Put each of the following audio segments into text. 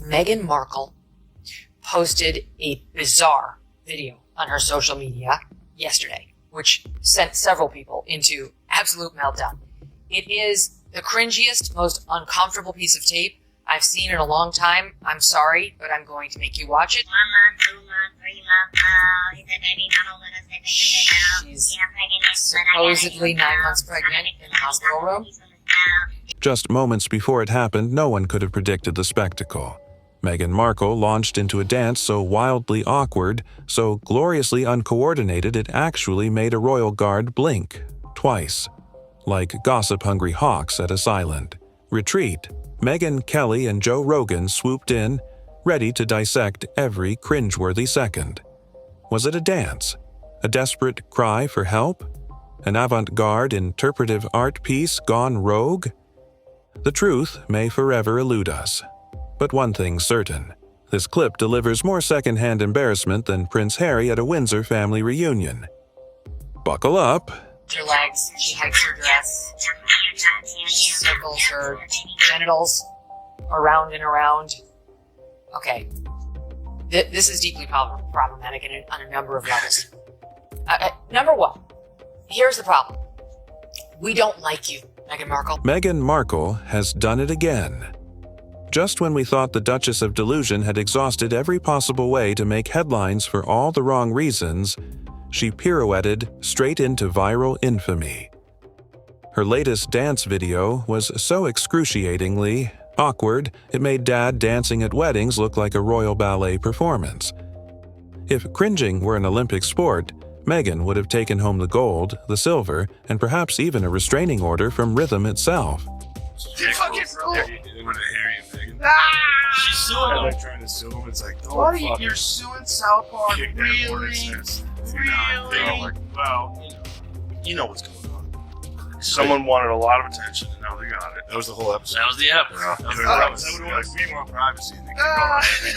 Meghan Markle posted a bizarre video on her social media yesterday, which sent several people into absolute meltdown. It is the cringiest, most uncomfortable piece of tape I've seen in a long time. I'm sorry, but I'm going to make you watch it. 1 month, 2 months, 3 months, oh, he said baby not holding us, She's supposedly 9 months pregnant in the hospital room. Just moments before it happened, no one could have predicted the spectacle. Meghan Markle launched into a dance so wildly awkward, so gloriously uncoordinated it actually made a royal guard blink, twice. Like gossip-hungry hawks at a silent retreat, Megyn Kelly and Joe Rogan swooped in, ready to dissect every cringe-worthy second. Was it a dance? A desperate cry for help? An avant-garde interpretive art piece gone rogue? The truth may forever elude us. But one thing's certain. This clip delivers more second-hand embarrassment than Prince Harry at a Windsor family reunion. Buckle up. Her legs, she hikes her dress, circles her genitals around and around. Okay. This is deeply problematic on a number of levels. Number one, here's the problem. We don't like you, Meghan Markle. Meghan Markle has done it again. Just when we thought the Duchess of Delusion had exhausted every possible way to make headlines for all the wrong reasons, she pirouetted straight into viral infamy. Her latest dance video was so excruciatingly awkward, it made Dad dancing at weddings look like a royal ballet performance. If cringing were an Olympic sport, Meghan would have taken home the gold, the silver, and perhaps even a restraining order from Rhythm itself. She's suing him. They're trying to sue him. It's like, what? You're suing South Park? Really? Really? Well, you know what's going on. Someone wanted a lot of attention, and now they got it. That was the whole episode. That was the episode. Yeah. That was That the was episode. like, we want privacy. And they keep going on every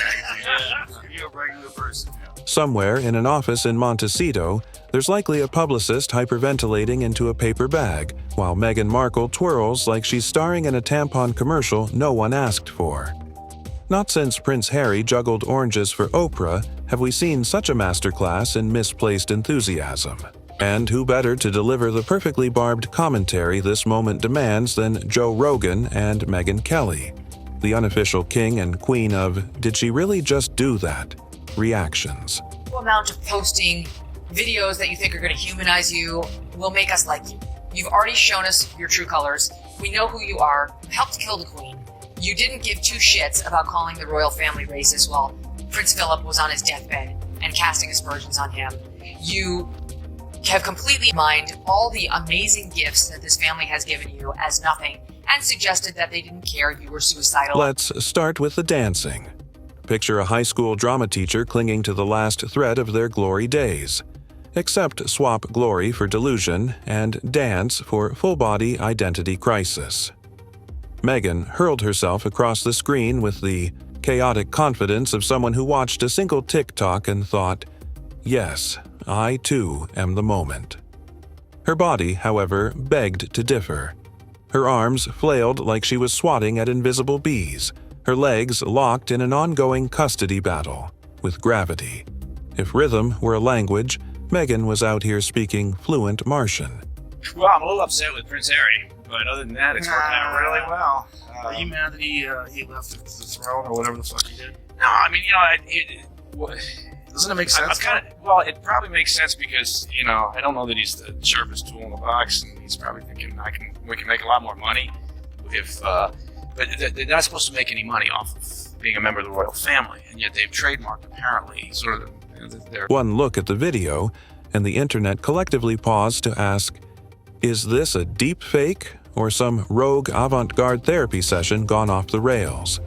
magazine. You're a regular person. Yeah. Somewhere in an office in Montecito, there's likely a publicist hyperventilating into a paper bag, while Meghan Markle twirls like she's starring in a tampon commercial no one asked for. Not since Prince Harry juggled oranges for Oprah have we seen such a masterclass in misplaced enthusiasm. And who better to deliver the perfectly barbed commentary this moment demands than Joe Rogan and Megyn Kelly, the unofficial king and queen of "Did she really just do that?" reactions. The amount of posting videos that you think are going to humanize you will make us like you. You've already shown us your true colors. We know who you are. You helped kill the queen. You didn't give two shits about calling the royal family racist while Prince Philip was on his deathbed and casting aspersions on him. You have completely mined all the amazing gifts that this family has given you as nothing and suggested that they didn't care you were suicidal. Let's start with the dancing. Picture a high school drama teacher clinging to the last thread of their glory days. Except swap glory for delusion and dance for full-body identity crisis. Megyn hurled herself across the screen with the chaotic confidence of someone who watched a single TikTok and thought, "Yes, I too am the moment." Her body, however, begged to differ. Her arms flailed like she was swatting at invisible bees, her legs locked in an ongoing custody battle with gravity. If rhythm were a language, Megyn was out here speaking fluent Martian. Well, I'm a little upset with Prince Harry, but other than that, it's working out really well. Are you mad that he left the throne or whatever the fuck he did? No, I mean, Doesn't it make sense? Well, it probably makes sense because, I don't know that he's the sharpest tool in the box, and he's probably thinking we can make a lot more money if, but they're not supposed to make any money off of being a member of the royal family, and yet they've trademarked apparently sort of their. One look at the video, and the internet collectively paused to ask, is this a deep fake or some rogue avant-garde therapy session gone off the rails?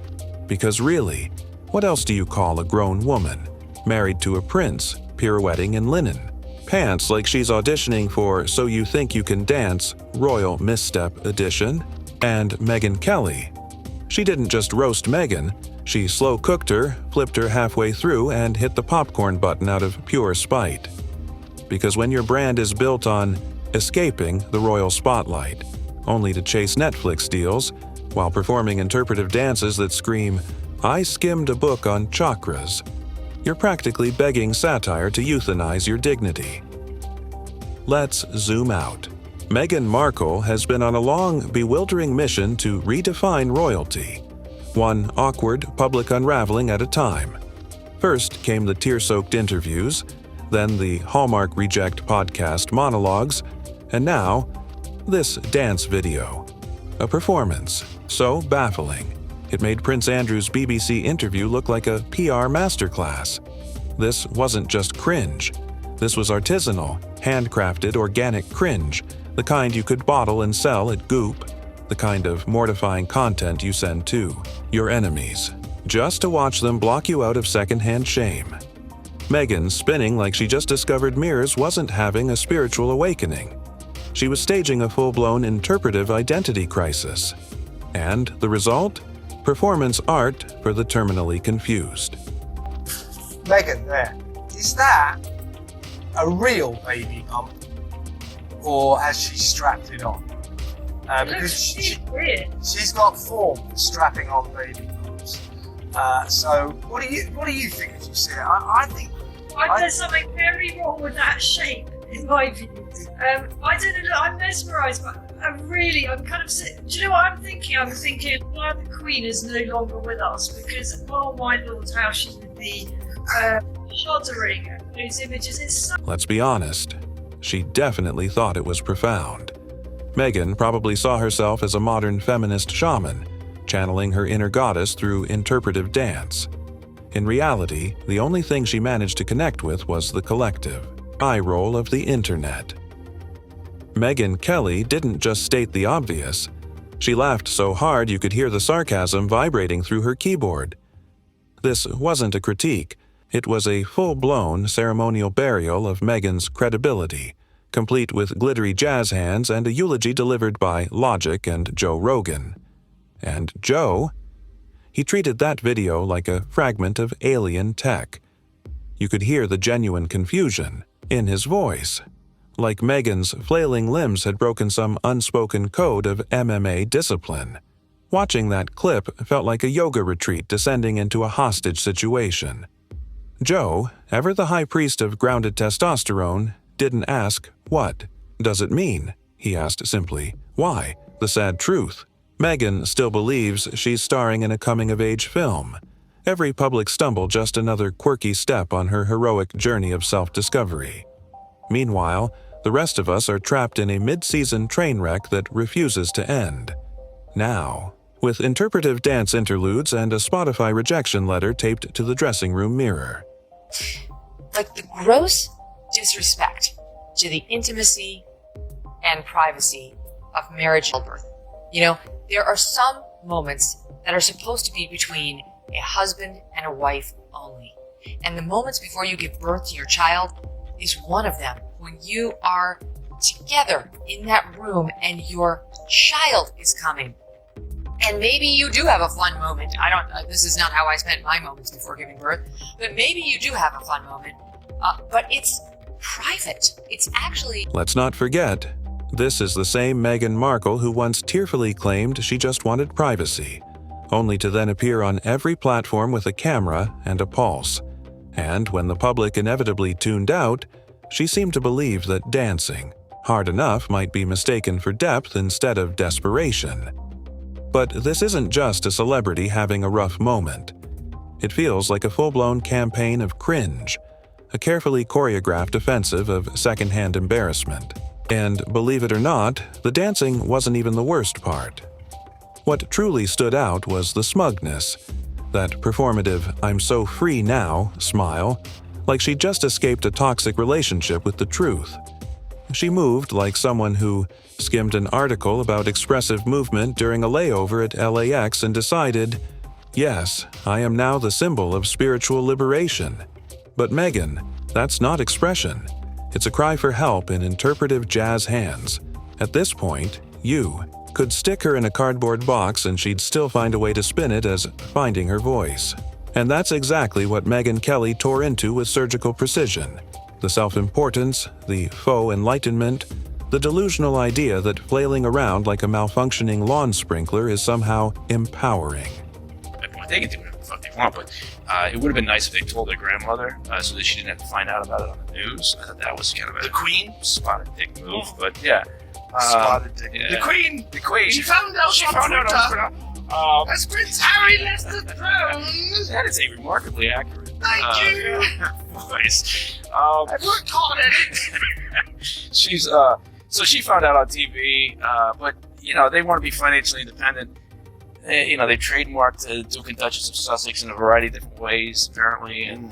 Because really, what else do you call a grown woman, married to a prince, pirouetting in linen, pants like she's auditioning for So You Think You Can Dance, Royal Misstep Edition? And Megyn Kelly. She didn't just roast Megyn, she slow-cooked her, flipped her halfway through, and hit the popcorn button out of pure spite. Because when your brand is built on escaping the royal spotlight, only to chase Netflix deals, while performing interpretive dances that scream, "I skimmed a book on chakras." You're practically begging satire to euthanize your dignity. Let's zoom out. Meghan Markle has been on a long, bewildering mission to redefine royalty, one awkward public unraveling at a time. First came the tear-soaked interviews, then the Hallmark Reject podcast monologues, and now this dance video. A performance so baffling, it made Prince Andrew's BBC interview look like a PR masterclass. This wasn't just cringe. This was artisanal, handcrafted, organic cringe, the kind you could bottle and sell at Goop, the kind of mortifying content you send to your enemies, just to watch them block you out of secondhand shame. Meghan, spinning like she just discovered mirrors, wasn't having a spiritual awakening. She was staging a full-blown interpretive identity crisis. And the result? Performance art for the terminally confused. Meghan, there. Is that a real baby bump? Or has she strapped it on? Because she's got form for strapping on baby bumps. So what do you think as you see it? I think there's something very wrong with that shape, in my view. I don't know, I'm mesmerised, but I'm kind of sick. Do you know what I'm thinking? I'm thinking why the Queen is no longer with us, because, oh my lord, how she would be shuddering at those images. It's so... Let's be honest, she definitely thought it was profound. Meghan probably saw herself as a modern feminist shaman, channeling her inner goddess through interpretive dance. In reality, the only thing she managed to connect with was the collective eye roll of the internet. Megyn Kelly didn't just state the obvious. She laughed so hard you could hear the sarcasm vibrating through her keyboard. This wasn't a critique. It was a full-blown ceremonial burial of Meghan's credibility, complete with glittery jazz hands and a eulogy delivered by Logic and Joe Rogan. And Joe? He treated that video like a fragment of alien tech. You could hear the genuine confusion in his voice, like Meghan's flailing limbs had broken some unspoken code of MMA discipline. Watching that clip felt like a yoga retreat descending into a hostage situation. Joe, ever the high priest of grounded testosterone, didn't ask, "What does it mean?" He asked simply, "Why?" The sad truth. Meghan still believes she's starring in a coming-of-age film. Every public stumble just another quirky step on her heroic journey of self-discovery. Meanwhile, the rest of us are trapped in a mid-season train wreck that refuses to end. Now, with interpretive dance interludes and a Spotify rejection letter taped to the dressing room mirror. Like the gross disrespect to the intimacy and privacy of marriage and childbirth. You know, there are some moments that are supposed to be between a husband and a wife only. And the moments before you give birth to your child is one of them. When you are together in that room and your child is coming. And maybe you do have a fun moment. This is not how I spent my moments before giving birth, but maybe you do have a fun moment. But it's private. It's actually... Let's not forget, this is the same Meghan Markle who once tearfully claimed she just wanted privacy, only to then appear on every platform with a camera and a pulse. And when the public inevitably tuned out, she seemed to believe that dancing, hard enough, might be mistaken for depth instead of desperation. But this isn't just a celebrity having a rough moment. It feels like a full-blown campaign of cringe, a carefully choreographed offensive of secondhand embarrassment. And believe it or not, the dancing wasn't even the worst part. What truly stood out was the smugness, that performative "I'm so free now" smile, like she'd just escaped a toxic relationship with the truth. She moved like someone who skimmed an article about expressive movement during a layover at LAX and decided, "Yes, I am now the symbol of spiritual liberation." But Meghan, that's not expression. It's a cry for help in interpretive jazz hands. At this point, you could stick her in a cardboard box and she'd still find a way to spin it as finding her voice. And that's exactly what Megyn Kelly tore into with surgical precision. The self-importance, the faux enlightenment, the delusional idea that flailing around like a malfunctioning lawn sprinkler is somehow empowering. They can do fuck they want, but it would have been nice if they told their grandmother so that she didn't have to find out about it on the news. I thought that was kind of The Queen? spotted dick move, but yeah. Spotted dick. Yeah. The Queen! The Queen. She found out She on found out on Twitter. Twitter. As Prince Harry left the throne. That is a remarkably accurate Thank you. voice. I worked hard at it. She's so she found out on TV, but they want to be financially independent. They trademarked the Duke and Duchess of Sussex in a variety of different ways, apparently, and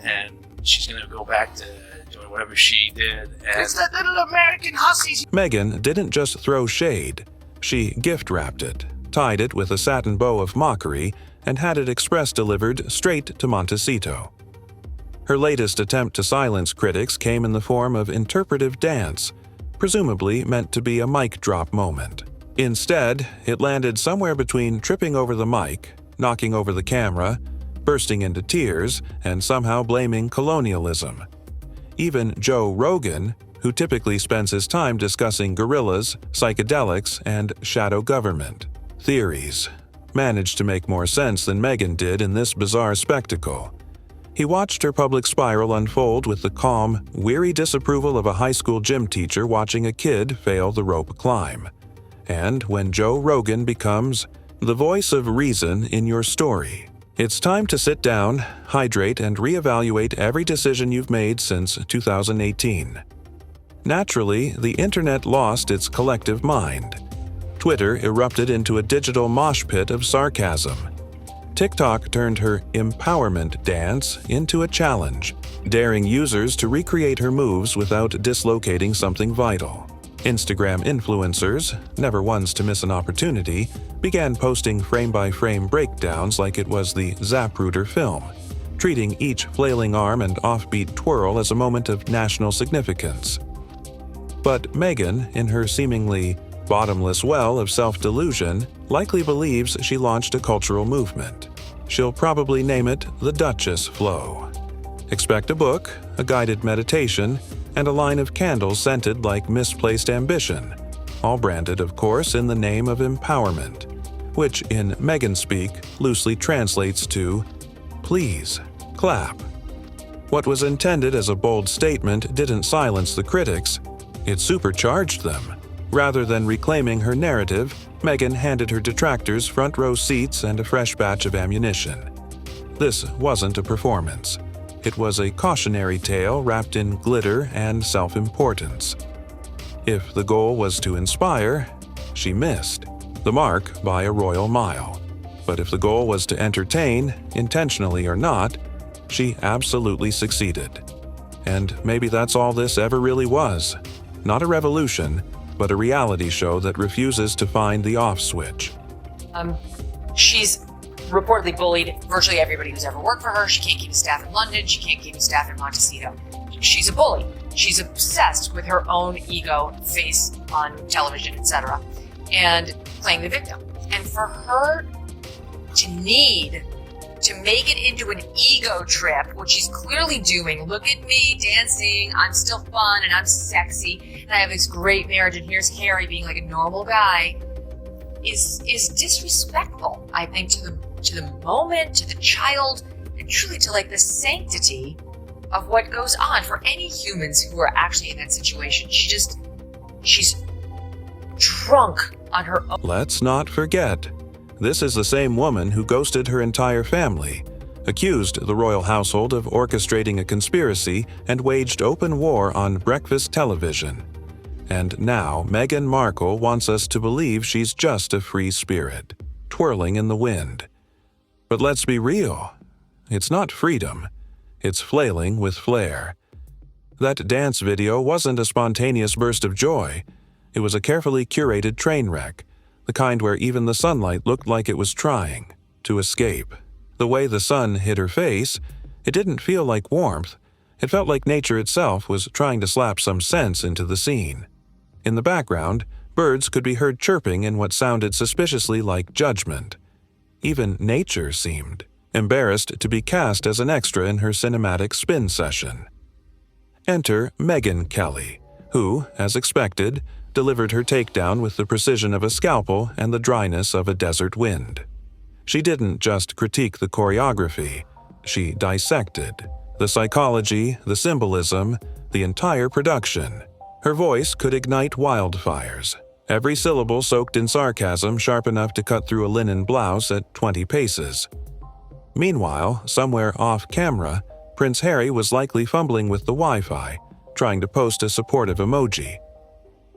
she's going to go back to doing whatever she did. And It's that little American hussies. Megyn didn't just throw shade. She gift-wrapped it, tied it with a satin bow of mockery, and had it express delivered straight to Montecito. Her latest attempt to silence critics came in the form of interpretive dance, presumably meant to be a mic drop moment. Instead, it landed somewhere between tripping over the mic, knocking over the camera, bursting into tears, and somehow blaming colonialism. Even Joe Rogan, who typically spends his time discussing gorillas, psychedelics, and shadow government theories, managed to make more sense than Megyn did in this bizarre spectacle. He watched her public spiral unfold with the calm, weary disapproval of a high school gym teacher watching a kid fail the rope climb. And when Joe Rogan becomes the voice of reason in your story, it's time to sit down, hydrate, and reevaluate every decision you've made since 2018. Naturally, the internet lost its collective mind. Twitter erupted into a digital mosh pit of sarcasm. TikTok turned her empowerment dance into a challenge, daring users to recreate her moves without dislocating something vital. Instagram influencers, never ones to miss an opportunity, began posting frame-by-frame breakdowns like it was the Zapruder film, treating each flailing arm and offbeat twirl as a moment of national significance. But Megyn, in her seemingly bottomless well of self-delusion, likely believes she launched a cultural movement. She'll probably name it the Duchess Flow. Expect a book, a guided meditation, and a line of candles scented like misplaced ambition, all branded, of course, in the name of empowerment, which in Megyn speak loosely translates to, please, clap. What was intended as a bold statement didn't silence the critics, it supercharged them. Rather than reclaiming her narrative, Megyn handed her detractors front row seats and a fresh batch of ammunition. This wasn't a performance. It was a cautionary tale wrapped in glitter and self-importance. If the goal was to inspire, she missed the mark by a royal mile. But if the goal was to entertain, intentionally or not, she absolutely succeeded. And maybe that's all this ever really was. Not a revolution, but a reality show that refuses to find the off switch. She's reportedly bullied virtually everybody who's ever worked for her. She can't keep a staff in London. She can't keep a staff in Montecito. She's a bully. She's obsessed with her own ego, face on television, etc., and playing the victim. And for her to need to make it into an ego trip, which she's clearly doing, look at me dancing, I'm still fun and I'm sexy, and I have this great marriage, and here's Harry being like a normal guy, is disrespectful, I think, to the moment, to the child, and truly to like the sanctity of what goes on for any humans who are actually in that situation. She's drunk on her own. Let's not forget, this is the same woman who ghosted her entire family, accused the royal household of orchestrating a conspiracy, and waged open war on breakfast television. And now Meghan Markle wants us to believe she's just a free spirit, twirling in the wind. But let's be real. It's not freedom. It's flailing with flair. That dance video wasn't a spontaneous burst of joy. It was a carefully curated train wreck, the kind where even the sunlight looked like it was trying to escape. The way the sun hit her face, it didn't feel like warmth. It felt like nature itself was trying to slap some sense into the scene. In the background, birds could be heard chirping in what sounded suspiciously like judgment. Even nature seemed embarrassed to be cast as an extra in her cinematic spin session. Enter Megyn Kelly, who, as expected, delivered her takedown with the precision of a scalpel and the dryness of a desert wind. She didn't just critique the choreography, she dissected the psychology, the symbolism, the entire production. Her voice could ignite wildfires, every syllable soaked in sarcasm sharp enough to cut through a linen blouse at 20 paces. Meanwhile, somewhere off-camera, Prince Harry was likely fumbling with the Wi-Fi, trying to post a supportive emoji.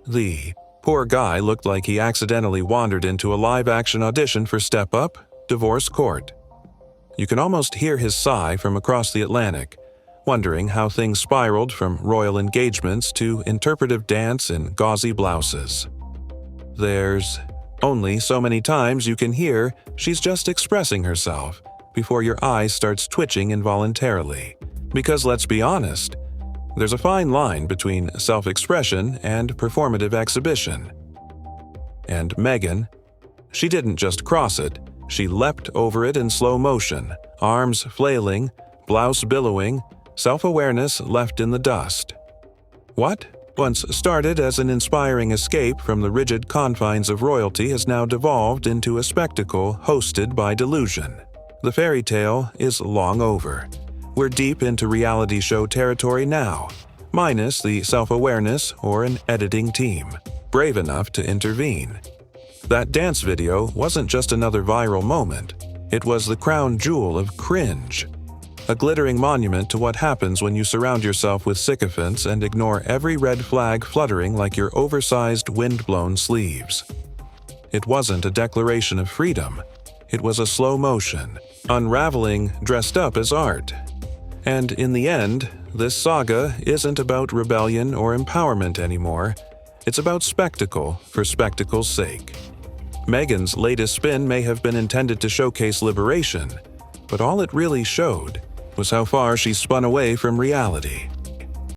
The poor guy looked like he accidentally wandered into a live-action audition for Step Up, Divorce Court. You can almost hear his sigh from across the Atlantic, wondering how things spiraled from royal engagements to interpretive dance in gauzy blouses. There's only so many times you can hear she's just expressing herself before your eye starts twitching involuntarily. Because let's be honest, there's a fine line between self-expression and performative exhibition. And Megyn, she didn't just cross it, she leapt over it in slow motion, arms flailing, blouse billowing, self-awareness left in the dust. What once started as an inspiring escape from the rigid confines of royalty has now devolved into a spectacle hosted by delusion. The fairy tale is long over. We're deep into reality show territory now, minus the self-awareness or an editing team brave enough to intervene. That dance video wasn't just another viral moment. It was the crown jewel of cringe, a glittering monument to what happens when you surround yourself with sycophants and ignore every red flag fluttering like your oversized wind-blown sleeves. It wasn't a declaration of freedom. It was a slow motion, unraveling dressed up as art. And in the end, this saga isn't about rebellion or empowerment anymore. It's about spectacle for spectacle's sake. Megyn's latest spin may have been intended to showcase liberation, but all it really showed was how far she spun away from reality.